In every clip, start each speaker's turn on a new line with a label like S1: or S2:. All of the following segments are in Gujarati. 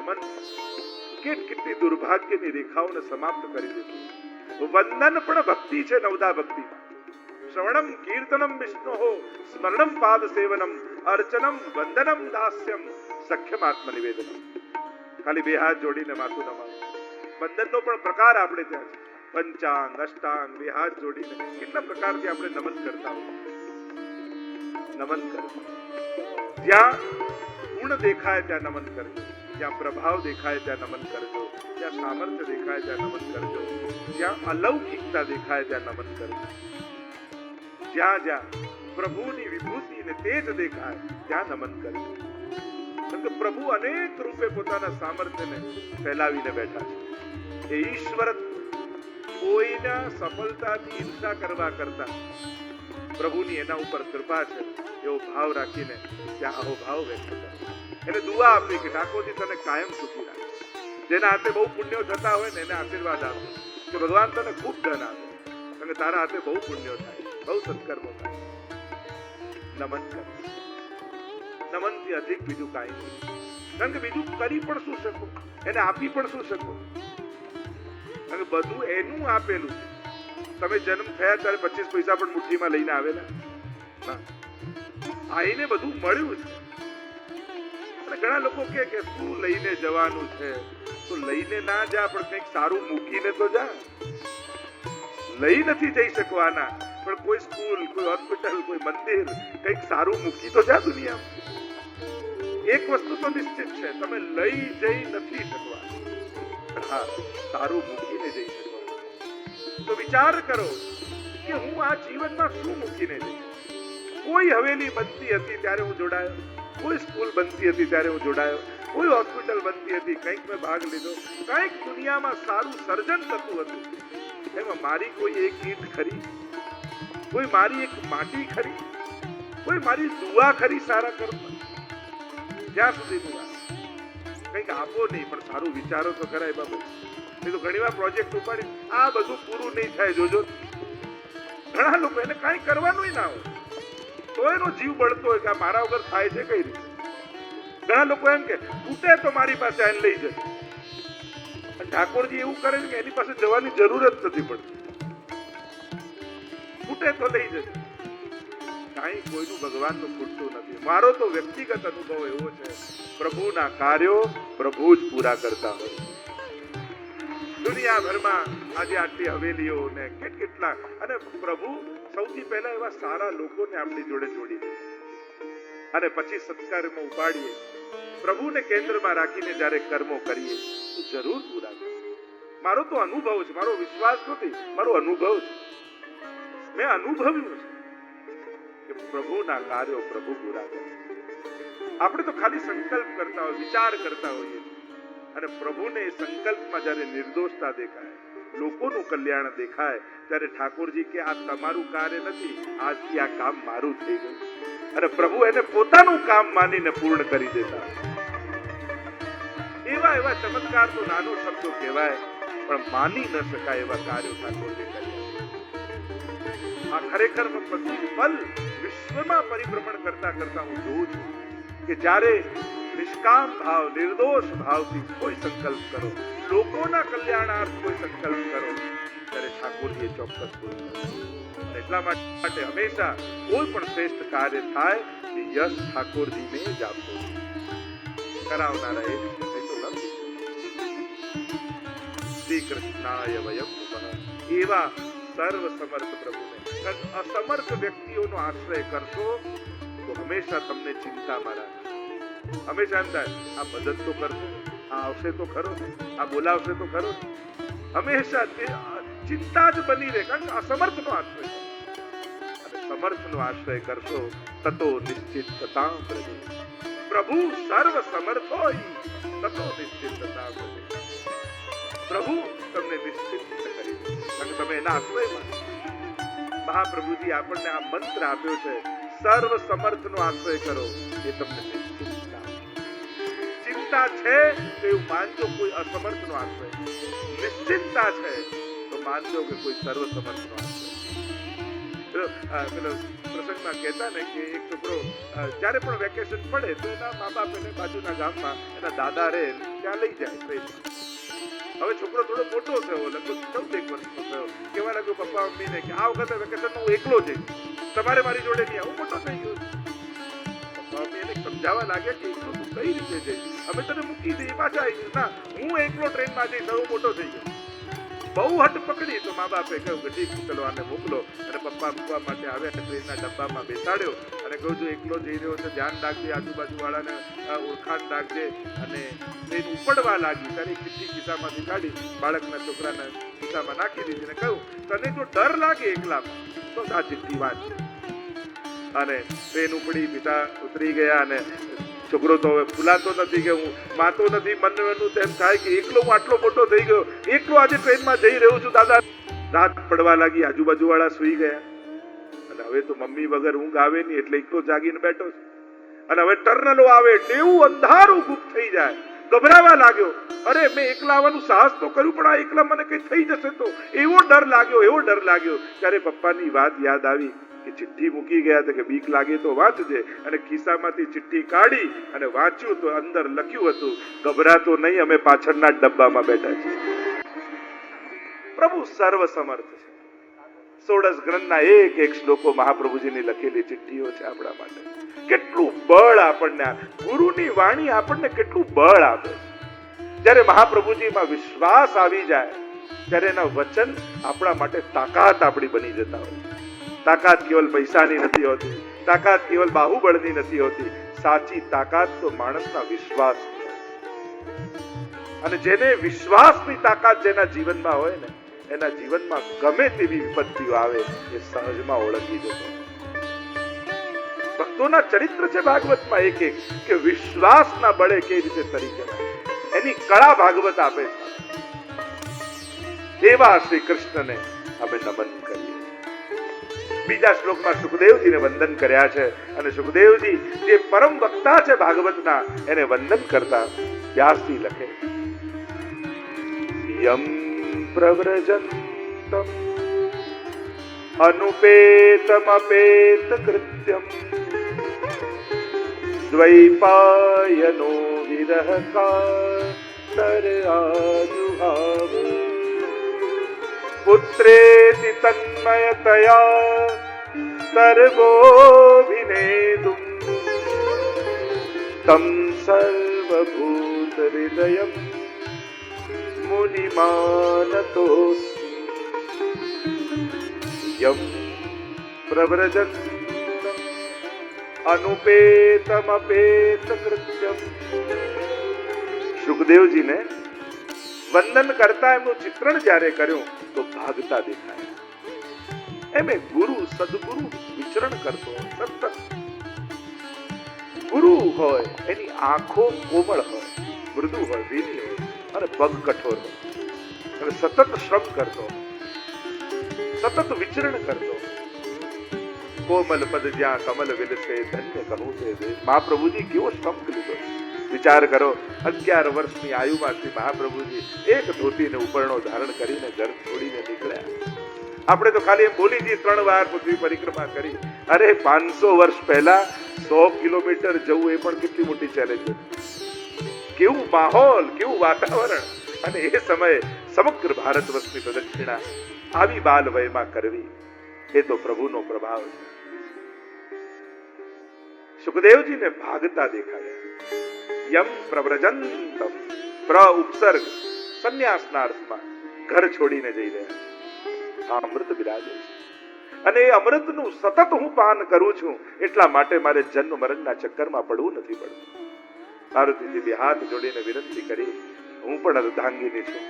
S1: નમન કેટલી દુર્ભાગ્યની રેખાઓને સમાપ્ત કરી દીધું. વંદન પણ ભક્તિ છે. નવદા ભક્તિમાં શ્રવણમ કીર્તનમ વિષ્ણો સ્મરણમ પાદ સેવનમ અર્ચનમ વંદનમ દાસ્યમ સખ્યમ આત્મનિવેદનમ. ખાલી બે હાથ જોડીને માથું નમાવું. વંદનનો પણ પ્રકાર આપણે ત્યાં છે. પંચાંગ અષ્ટાંગ બે હાથ જોડીને કેટલા પ્રકારથી આપણે નમન કરતા હોય. નમન કરવું, જ્યાં ગુણ દેખાય ત્યાં નમન કરજો, જ્યાં પ્રભાવ દેખાય ત્યાં નમન કરજો, જ્યાં સામર્થ્ય દેખાય ત્યાં નમન કરજો, જ્યાં અલૌકિકતા દેખાય ત્યાં નમન કરજો, જ્યાં જ્યાં પ્રભુની વિભૂતિ અને તેજ દેખાય ત્યાં નમન કરજો. કારણ કે પ્રભુ અનેક રૂપે પોતાના સામર્થ્યને ફેલાવીને બેઠા છે. એ ઈશ્વર કોઈના સફળતાથી ઈર્ષા કરવા કરતા પ્રભુની એના ઉપર કૃપા છે એવો ભાવ રાખીને ત્યાં અહોભાવ વ્યક્ત કરે. એને દુઆ આપી કે ઠાકોરજી તને કાયમ સુખી રાખે. જેના હાથે બહુ પુણ્યો થતા હોય ને એને આશીર્વાદ આપો કે ભગવાન તને ખૂબ ધન આપે, અને તારા હાથે બહુ પુણ્યો થાય, બહુ સત્કર્મો થાય. નમન કર. નમનથી અધિક બીજું કાંઈ નહીં. કારણ કે બીજું કરી પણ શું શકો, એને આપી પણ શું શકો. કારણ કે બધું એનું આપેલું છે. તમે જન્મ થયા ત્યારે 25 પૈસા પણ મુઠ્ઠીમાં લઈને આવેલા? આઈને બધું મળ્યું છે. અને ઘણા લોકો કે શું લઈને જવાનું છે, તો લઈને ના જા, પણ કંઈક સારું મૂકીને તો જા. લઈ નથી જઈ શકવાના, પણ કોઈ સ્કૂલ, કોઈ હોસ્પિટલ, કોઈ મંદિર, કંઈક સારું મૂકી તો જા દુનિયામાં. એક વસ્તુ તો નિશ્ચિત છે, તમે લઈ જઈ નથી શકવા, પણ હા સારું મૂકીને જઈ શકો. તો વિચાર કરો કે હું આ જીવનમાં શું મૂકીને જઈશ. કોઈ હવેલી બનતી હતી ત્યારે હું જોડાયો, કોઈ સ્કૂલ બનતી હતી ત્યારે હું જોડાયો, કોઈ હોસ્પિટલ બનતી હતી, કંઈક મેં ભાગ લીધો, કંઈક દુનિયામાં સારું સર્જન થતું હતું. એમાં મારી કોઈ એક ઈંટ ખરી, કોઈ મારી એક માટી ખરી, કોઈ મારી દુઆ ખરી સારા કર્મ? જ્યાં સુધી દુઆ કંઈક આપો નહીં, પણ સારું વિચારો તો ખરા. એ બાબત એ તો ઘણી વાર પ્રોજેક્ટ ઉપાડી આ બધું પૂરું નહીં થાય જોજો. ઘણા લોકો એને કાંઈ કરવાનું ના હોય તો એનો જીવ બળતો હોય કે આ મારા વગર થાય છે કઈ રીતે. ઘણા લોકો એમ કે તૂટે તો મારી પાસે આને લઈ જશે. ઠાકોરજી એવું કરે છે કે એની પાસે જવાની જરૂર જ નથી પડતી. તૂટે તો લઈ જશે. કાંઈ કોઈનું ભગવાનનું ખૂટતું નથી. મારો તો વ્યક્તિગત અનુભવ એવો છે, પ્રભુના કાર્યો પ્રભુ જ પૂરા કરતા હોય. દુનિયાભરમાં આજે આટલી હવેલીઓ ને કેટલા, અને પ્રભુ સૌથી પહેલા એવા સારા લોકોને આપણી જોડે જોડી દે અને પછી સત્કારમાં ઉપાડીએ. પ્રભુને કેન્દ્રમાં રાખીને જ્યારે કર્મો કરીએ તો જરૂર પૂરા કરે. મારો તો અનુભવ છે, મારો વિશ્વાસ નથી, મારો અનુભવ છે. મેં અનુભવ્યું છે કે પ્રભુના કાર્યો પ્રભુ પૂરા કરે. આપણે તો ખાલી સંકલ્પ કરતા હોય, વિચાર કરતા હોઈએ, અને પ્રભુને એ સંકલ્પમાં જ્યારે નિર્દોષતા દેખાય, લોકોનું કલ્યાણ દેખાય, ત્યારે ઠાકોરજી કે આ તમારું કાર્ય નથી, આજથી આ કામ મારું થઈ ગયું. અને પ્રભુ એને પોતાનું કામ માનીને પૂર્ણ કરી દેતા. એવા ચમત્કાર તો નાનો શબ્દો કહેવાય, પણ માની ન શકાય એવા કાર્યો ઠાકોરજી કર્યા. આ ખરેખર પ્રતિપલ વિશ્વમાં પરિભ્રમણ કરતા કરતા હું જોઉં છું કે જ્યારે નિષ્કામ ભાવ, નિર્દોષ ભાવથી કોઈ સંકલ્પ કરો, લોકોના કલ્યાણાર્થ કોઈ સંકલ્પ કરો, ત્યારે ઠાકોરજીએ ચોક્કસ પૂરું કર્યું. એટલા માટે હંમેશા કોઈ પણ શ્રેષ્ઠ કાર્ય થાય એ યશ ઠાકોરજીને જ આપો. કરાવનારા એ તો નથી. શ્રી કૃષ્ણાય વયમ નમઃ. એવા સર્વ સમર્થ પ્રભુને. અસમર્થ વ્યક્તિઓનો આશ્રય કરશો તો હંમેશા તમને ચિંતામાં રાખે. હંમેશા એમ થાય આ મદદ તો કરશે, આ આવશે તો ખરો, આ બોલાવશે તો ખરો. હંમેશા ચિંતા જ બની રહે, કારણ કે અસમર્થનો આશ્રય. અને સમર્થનો આશ્રય કરશો તતો નિશ્ચિતતા પ્રભુ. પ્રભુ સર્વ સમર્થ હોય તતો નિશ્ચિતતા પ્રભુ. પ્રભુ તમને નિશ્ચિત કરી દે, કારણ કે તમે એના આશ્રયમાં. મહાપ્રભુજી આપણને આ મંત્ર આપ્યો છે, સર્વ સમર્થનો આશ્રય કરો, એ તમને નિશ્ચિતતા. ચિંતા છે તો એવું માનજો કોઈ અસમર્થનો આશ્રય. નિશ્ચિતતા છે તો માનજો કે કોઈ સર્વ સમર્થનો આશ્રય. પેલો પ્રસંગમાં કહેતા ને કે એક છોકરો જ્યારે પણ વેકેશન પડે તો એના મા બાપ એને બાજુના ગામમાં એના દાદા રહે ત્યાં લઈ જાય ટ્રેનમાં. હવે છોકરો થોડો મોટો થયો, લગભગ 14 વર્ષનો થયો, કહેવા લાગ્યો પપ્પા મમ્મીને કે આ વખતે વેકેશનમાં હું એકલો જઈશ, તમારે મારી જોડે નહીં આવું. મોટો થઈ ગયો. પપ્પા મમ્મી એને સમજાવવા લાગ્યા કે એકલો તું કઈ રીતે જઈશ, અમે તને મૂકી દઈએ પાછા આવીશું. ના, હું એકલો ટ્રેનમાં જઈશ. હવે મોટો થઈ ગયો. બહુ હટ પકડી તો મા બાપે કહ્યું કે ઠીક, ચલો આને મોકલો. અને પપ્પા મૂકવા માટે આવ્યા, ટ્રેનના ડબ્બામાં બેસાડ્યો અને કહ્યું જો એકલો જઈ રહ્યો છે, ધ્યાન રાખજે, આજુબાજુ વાળાને ઓળખાણ રાખજે. અને ટ્રેન ઉપડવા લાગી ત્યારે ચિઠ્ઠી ખિસ્સામાંથી કાઢી બાળકના છોકરાના ખિસ્સામાં નાખી દીધી ને કહ્યું તને જો ડર લાગે એકલામાં તો આ ચિઠ્ઠી વાંચ. અને ટ્રેન ઉપડી, પિતા ઉતરી ગયા અને છોકરો તો હવે ફૂલાતો નથી કે હું માતો નથી. મનનું તેમ થાય કે એકલો હું આટલો મોટો થઈ ગયો, એકલો આજે ટ્રેનમાં જઈ રહ્યો છું દાદા. રાત પડવા લાગી, આજુબાજુ વાળા સુઈ ગયા અને હવે તો મમ્મી વગર ઊંઘ આવે નહીં એટલે એકલો જાગીને બેઠો છે. અને હવે ટર્નલો આવે એટલે એવું અંધારું ગુપ્ત થઈ જાય, ગભરાવા લાગ્યો. અરે મેં એકલા આવવાનું સાહસ તો કર્યું પણ આ એકલા મને કઈ થઈ જશે તો એવો ડર લાગ્યો. ત્યારે પપ્પાની વાત યાદ આવી કે ચિઠ્ઠી મૂકી ગયા હતા કે બીક લાગે તો વાંચજે. અને ખિસ્સામાંથી ચિઠ્ઠી કાઢી અને વાંચ્યું તો અંદર લખ્યું હતું ગભરાતો નહીં, અમે પાછળના ડબ્બામાં બેઠા છીએ. પ્રભુ સર્વ સમર્થ છે. 16 ગ્રંથના એક શ્લોકો મહાપ્રભુજીની લખેલી ચિઠ્ઠીઓ છે આપણા માટે. કેટલું બળ આપણને, ગુરુની વાણી આપણને કેટલું બળ આપે. જ્યારે મહાપ્રભુજીમાં વિશ્વાસ આવી જાય ત્યારે એના વચન આપણા માટે તાકાત આપણી બની જતા હોય. તાકાત કેવલ પૈસાની નથી હોતી, તાકાત કેવલ બાહુબળની નથી હોતી. સાચી તાકાત તો માણસના વિશ્વાસ. અને જેને વિશ્વાસની તાકાત જેના જીવનમાં હોય ને એના જીવનમાં ગમે તેવી વિપત્તિઓ આવે એ સહજમાં ઓળખી જતો. ભક્તોના ચરિત્ર છે ભાગવતમાં એક કે વિશ્વાસના બળે કઈ રીતે તરી જવાય એની કળા ભાગવત આપે છે. એવા શ્રી કૃષ્ણને અમે નમન કરીએ. બીજા શ્લોકમાં સુખદેવજીને વંદન કર્યા છે અને સુખદેવજી જે પરમ વક્તા છે ભાગવતના એને વંદન કરતા વ્યાસજી લખે યમ પ્રવ્રજંતમ અનુપેતમપેત કૃત્યમ દ્વૈપાયનો વિરહ કાતર આજુહાવ પુત્રેતિ તન્મયતયા સર્વોભિનેદું તમ સર્વભૂત હૃદયમ મુનિમાનતોસ્મિ યમ પ્રવ્રજંતમ અનુપેતમપેત કૃત્યમ. સુખદેવજીને વંદન કરતા એમનું ચિત્રણ જ્યારે કર્યું તો ભાગતા દેખાયા. એમે ગુરુ સદગુરુ વિચરણ કરતો સતત. ગુરુ હોય એની આંખો કોમળ હોય, મૃદુ હોય, ભીની હોય અને પગ કઠોર હોય અને સતત શ્રમ કરતો, સતત વિચરણ કરતો. કોમલ પદ જ્યાં કમલ વિલસે ધન્ય કહું તે મહાપ્રભુજી કેવો શ્રમ લીધો. વિચાર કરો, 11 વર્ષની આયુમાં શ્રી મહાપ્રભુજી એક ધોતીને ઉપરણો ધારણ કરીને ઘર છોડીને નીકળ્યા. આપણે તો ખાલી એમ બોલી જઈએ 3 વાર પૃથ્વી પરિક્રમા કરી. અરે 500 વર્ષ પહેલા 100 કિલોમીટર જવું એ પણ કેટલી મોટી ચેલેન્જ હતી. કેવું માહોલ, કેવું વાતાવરણ. અને એ સમયે સમગ્ર ભારત વર્ષની પ્રદક્ષિણા આવી બાલ વયમાં કરવી એ તો પ્રભુનો પ્રભાવ છે. સુખદેવજીને ભાગતા દેખાયા. યમ પ્રવ્રજંતમ, પ્ર ઉપસર્ગ સંન્યાસના અર્થમાં ઘર છોડીને જઈ રહ્યા. આ અમૃત બિરાજે છે અને એ અમૃતનું સતત હું પાન કરું છું એટલા માટે મારે જન્મ મરણના ચક્કરમાં પડવું નથી પડતું. પાર્વતીજી બે હાથ જોડીને વિનંતી કરી, હું પણ અર્ધાંગીની છું,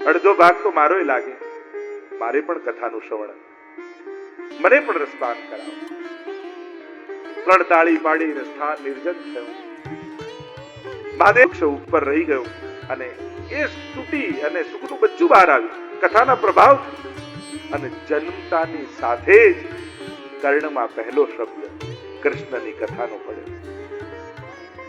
S1: અડધો ભાગ તો મારોય લાગે, મારે પણ કથાનું શ્રવણ, મને પણ રસપાન કરાવો. 3 તાળી પાડીને સ્થાન નિર્જન થયું. મહાદેવ ઉપર રહી ગયું અને એ તૂટી અને સુખનું બચ્ચું બહાર આવ્યું કથાના પ્રભાવથી. અને જન્મતાની સાથે જ કર્ણમાં પહેલો શબ્દ કૃષ્ણની કથાનો પડ્યો.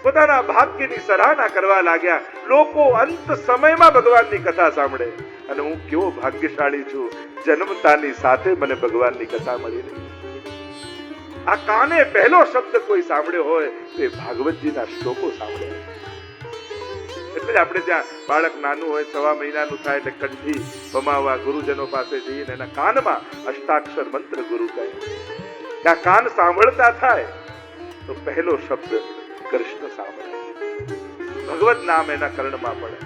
S1: પોતાના ભાગ્યની સરાહના કરવા લાગ્યા. લોકો અંત સમયમાં ભગવાનની કથા સાંભળે અને હું કેવો ભાગ્યશાળી છું, જન્મતાની સાથે મને ભગવાનની કથા મળી રહી. આ કાને પહેલો શબ્દ કોઈ સાંભળ્યો હોય તે ભાગવતજીના શ્લોકો સાંભળ્યા. એટલે જ આપણે ત્યાં બાળક નાનું હોય 6 મહિનાનું થાય એટલે કંઠી પમાવવા ગુરુજનો પાસે જઈને એના કાનમાં અષ્ટાક્ષર મંત્ર ગુરુ કહે. આ કાન સાંભળતા થાય તો પહેલો શબ્દ કૃષ્ણ સાંભળે, ભગવત નામ એના કર્ણમાં પડે.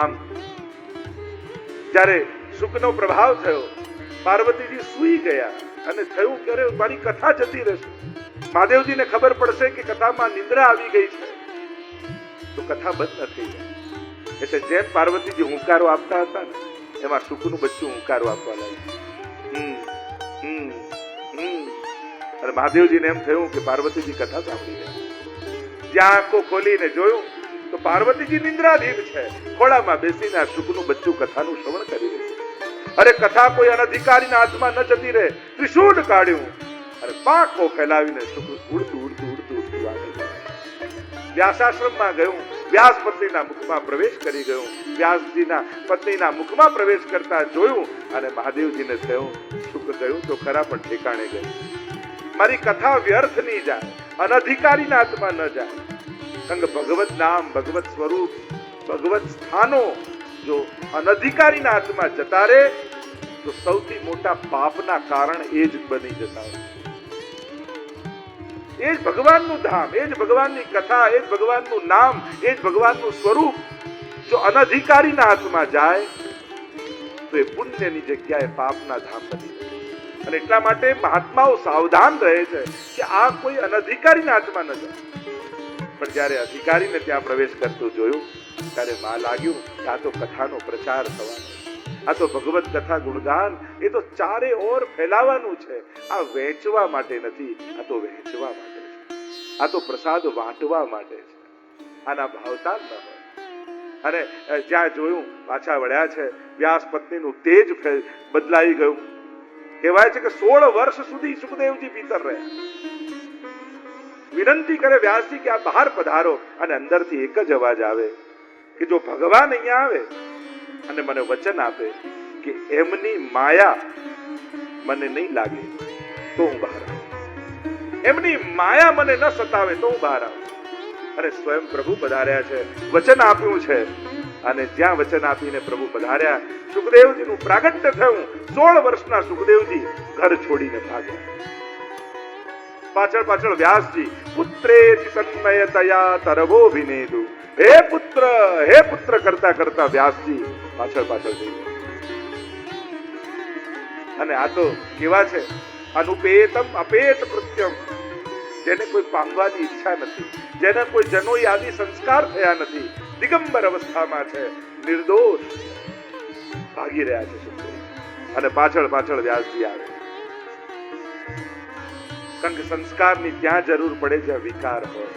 S1: આમ જ્યારે સુખનો પ્રભાવ થયો, પાર્વતીજી સૂઈ ગયા અને થયું કે અરે મારી કથા જતી રહેશે. મહાદેવજીને ખબર પડશે કે કથામાં નિંદ્રા આવી ગઈ છે તો કથા બંધ ન થઈ જાય. એટલે જેમ પાર્વતીજી હુંકારો આપતા હતા ને એમાં સુખનું બચ્ચું હુંકારો આપવા લાગ્યું. અને મહાદેવજીને એમ થયું કે પાર્વતીજી કથા સાંભળી રહ્યા. જ્યાં આંખો ખોલીને જોયું તો પાર્વતીજી નિંદ્રાધીન છે. ખોળામાં બેસીને આ સુખનું બચ્ચું કથાનું શ્રવણ કરી રહ્યું. અરે કથા કોઈ અનધિકારીના હાથમાં ન જતી રહે, ત્રિશૂળ કાઢ્યું અને પાંખો ફેલાવીને સુખ ઉડતું ઉડતું ઉડતું ઉડતું આગળ વ્યાસાશ્રમમાં ગયું. વ્યાસ પત્નીના મુખમાં પ્રવેશ કરી ગયું. વ્યાસજીના પત્નીના મુખમાં પ્રવેશ કરતા જોયું અને મહાદેવજીને થયું, સુખ ગયું તો ખરા પણ ઠેકાણે ગયું. મારી કથા વ્યર્થ નહીં જાય, અનધિકારીના હાથમાં ન જાય. કારણ કે ભગવત નામ, ભગવત સ્વરૂપ, ભગવત સ્થાનો જો અનધિકારીના હાથમાં જતા રહે તો સૌથી મોટા પાપના કારણ એ જ બની જતા હોય. એ જ ભગવાનનું ધામ, એ જ ભગવાનની કથા, એ જ ભગવાનનું નામ, એ જ ભગવાનનું સ્વરૂપ જો અનધિકારીના હાથમાં જાય તો એ પુણ્યની જગ્યાએ પાપના ધામ બની જાય. અને એટલા માટે મહાત્માઓ સાવધાન રહે છે કે આ કોઈ અનધિકારીના હાથમાં ન જાય. પણ જ્યારે અધિકારીને ત્યાં પ્રવેશ કરતું જોયું ત્યારે માં લાગ્યું કે આ તો કથાનો પ્રચાર થવાનો, આ તો ભગવત કથા ગુણગાન એ તો ચારે ઓર ફેલાવાનું છે. આ વહેંચવા માટે નથી, આ તો વહેંચવા માટે છે. આ તો પ્રસાદ વાંટવા માટે છે. આના ભાવતા ન હોય. અને જ્યાં જોયું પાછા વળ્યા છે. વ્યાસ પત્નીનું તેજ બદલાઈ ગયું. કહેવાય છે કે 16 વર્ષ સુધી સુખદેવજી ભીતર રહ્યા. વિનંતી કરે વ્યાસજી કે આ બહાર પધારો અને અંદરથી એક જ અવાજ આવે કે જો ભગવાન અહીંયા આવે અને મને વચન આપે કે એમની માયા મને નહીં લાગે તો હું બહાર આવું, એમની માયા મને ન સતાવે તો હું બહાર આવું. અને સ્વયં પ્રભુ પધાર્યા છે, વચન આપ્યું છે. અને જ્યાં વચન આપીને પ્રભુ પધાર્યા, સુખદેવજીનું પ્રાગટ્ય થયું. 16 વર્ષના સુખદેવજી ઘર છોડીને ભાગ્યા. પાછળ પાછળ વ્યાસજી પુત્રેતિ સન્મયતયા તરવો વિનેદુ, હે પુત્ર કરતા કરતા વ્યાસજી પાછળ પાછળ જઈ ગયા. અને આ તો કેવા છે, અનુપેતમ અપેત કૃત્યમ, જેને કોઈ પામવાની ઈચ્છા નથી, જેને કોઈ જનોઈ આદિ સંસ્કાર થયા નથી, દિગંબર અવસ્થામાં છે, નિર્દોષ ભાગી રહ્યા છે સુખદેવ. અને પાછળ પાછળ વ્યાસજી આવે. કારણ કે સંસ્કારની ત્યાં જરૂર પડે જ્યાં વિકાર હોય.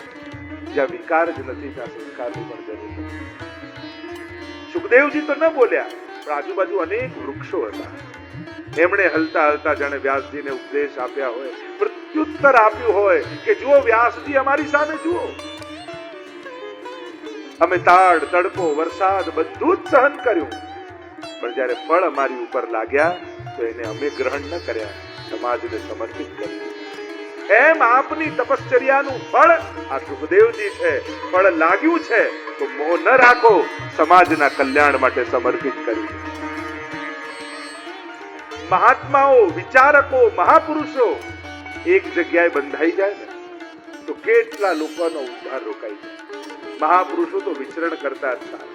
S1: જ્યાં વિકાર જ નથી ત્યાં સંસ્કારની પણ જરૂર નથી. સુખદેવજી તો ન બોલ્યા, પણ આજુબાજુ અનેક વૃક્ષો હતા. એમણે હલતા હલતા જાણે વ્યાસજીને ઉપદેશ આપ્યા હોય, પ્રત્યુત્તર આપ્યું હોય કે જુઓ વ્યાસજી અમારી સામે જુઓ, અમે તાડ તડકો વરસાદ બધું જ સહન કર્યું, પણ જ્યારે ફળ અમારી ઉપર લાગ્યા તો એને અમે ગ્રહણ ન કર્યા, સમાજને સમર્પિત કર્યું. એમ આપની તપશ્ચર્યાનું ફળ આ સુખદેવજી છે. ફળ લાગ્યું છે તો મોહ ન રાખો, સમાજના કલ્યાણ માટે સમર્પિત કર્યું. મહાત્માઓ, વિચારકો, મહાપુરુષો એક જગ્યાએ બંધાઈ જાય ને તો કેટલા લોકોનો ઉદ્ધાર રોકાઈ જાય. મહાપુરુષો તો વિચરણ કરતા જ સારા,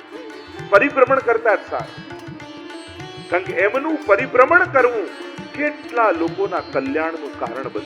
S1: પરિભ્રમણ કરતા જ સારા. કારણ કે એમનું પરિભ્રમણ કરવું કેટલા લોકોના કલ્યાણનું કારણ બને.